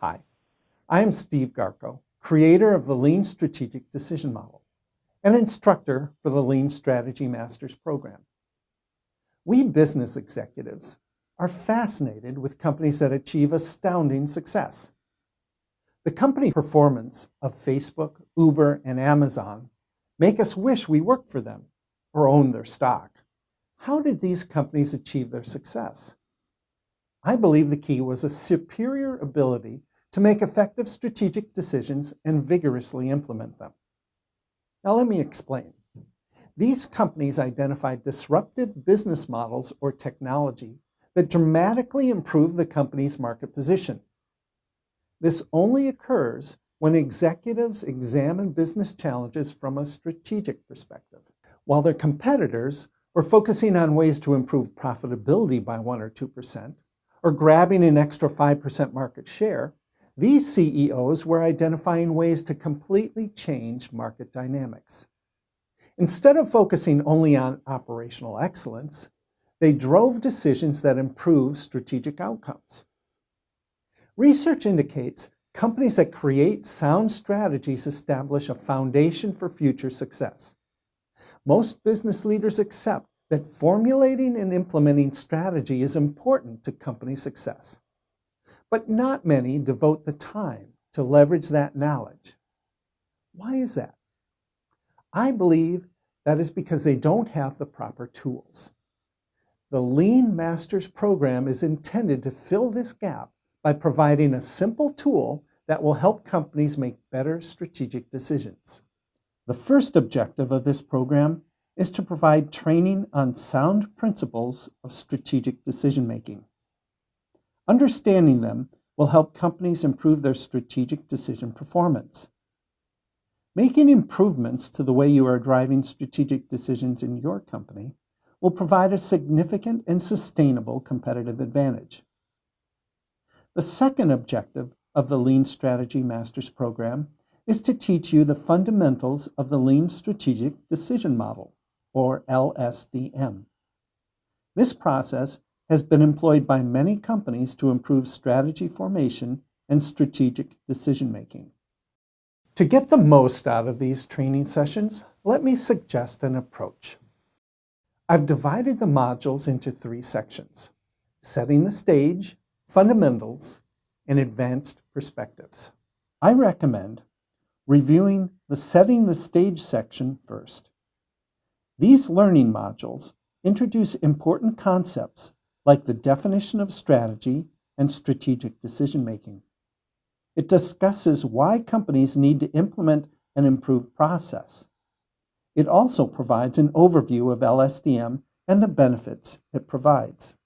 Hi, I am Steve Garko, creator of the Lean Strategic Decision Model and instructor for the Lean Strategy Masters program. We business executives are fascinated with companies that achieve astounding success. The company performance of Facebook, Uber, and Amazon make us wish we worked for them or owned their stock. How did these companies achieve their success? I believe the key was a superior ability to make effective strategic decisions and vigorously implement them. Now let me explain. These companies identified disruptive business models or technology that dramatically improve the company's market position. This only occurs when executives examine business challenges from a strategic perspective. While their competitors were focusing on ways to improve profitability by 1 or 2%, or grabbing an extra 5% market share, these CEOs were identifying ways to completely change market dynamics. Instead of focusing only on operational excellence, they drove decisions that improve strategic outcomes. Research indicates companies that create sound strategies establish a foundation for future success. Most business leaders accept that formulating and implementing strategy is important to company success. But not many devote the time to leverage that knowledge. Why is that? I believe that is because they don't have the proper tools. The Lean Masters program is intended to fill this gap by providing a simple tool that will help companies make better strategic decisions. The first objective of this program is to provide training on sound principles of strategic decision-making. Understanding them will help companies improve their strategic decision performance. Making improvements to the way you are driving strategic decisions in your company will provide a significant and sustainable competitive advantage. The second objective of the Lean Strategy Masters program is to teach you the fundamentals of the Lean Strategic Decision Model, or LSDM. This process has been employed by many companies to improve strategy formation and strategic decision-making. To get the most out of these training sessions, let me suggest an approach. I've divided the modules into 3 sections: setting the stage, fundamentals, and advanced perspectives. I recommend reviewing the setting the stage section first. These learning modules introduce important concepts like the definition of strategy and strategic decision-making. It discusses why companies need to implement an improved process. It also provides an overview of LSDM and the benefits it provides.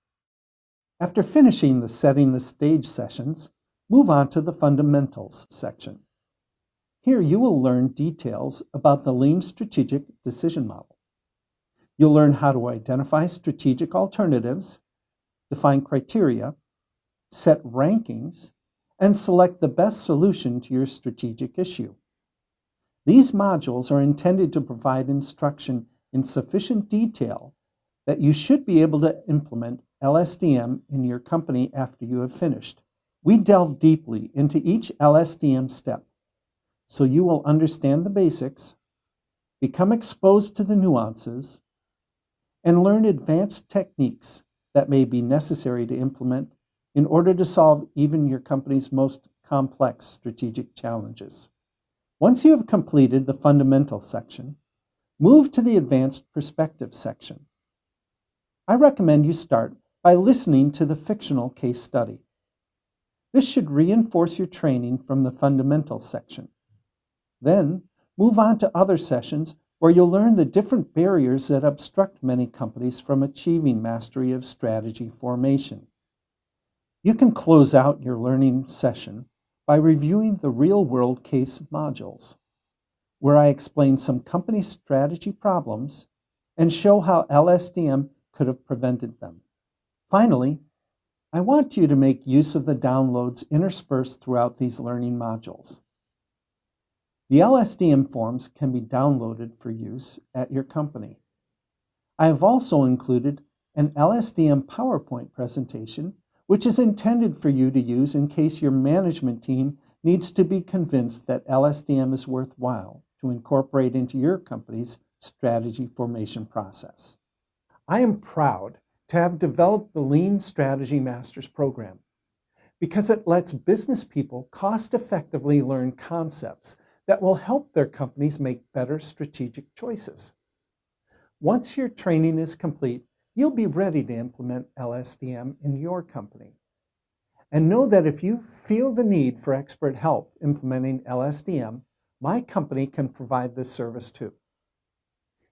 After finishing the setting the stage sessions, move on to the fundamentals section. Here you will learn details about the Lean Strategic Decision Model. You'll learn how to identify strategic alternatives, define criteria, set rankings, and select the best solution to your strategic issue. These modules are intended to provide instruction in sufficient detail that you should be able to implement LSDM in your company after you have finished. We delve deeply into each LSDM step, so you will understand the basics, become exposed to the nuances, and learn advanced techniques that may be necessary to implement in order to solve even your company's most complex strategic challenges. Once you have completed the fundamental section, move to the advanced perspective section. I recommend you start by listening to the fictional case study. This should reinforce your training from the fundamental section. Then, move on to other sessions where you'll learn the different barriers that obstruct many companies from achieving mastery of strategy formation. You can close out your learning session by reviewing the real-world case modules, where I explain some company strategy problems and show how LSDM could have prevented them. Finally, I want you to make use of the downloads interspersed throughout these learning modules. The LSDM forms can be downloaded for use at your company. I have also included an LSDM PowerPoint presentation which is intended for you to use in case your management team needs to be convinced that LSDM is worthwhile to incorporate into your company's strategy formation process. I am proud to have developed the Lean Strategy Masters program because it lets business people cost-effectively learn concepts that will help their companies make better strategic choices. Once your training is complete, you'll be ready to implement LSDM in your company. And know that if you feel the need for expert help implementing LSDM, my company can provide this service too.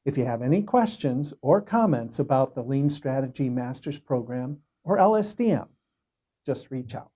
If you have any questions or comments about the Lean Strategy Masters program or LSDM, just reach out.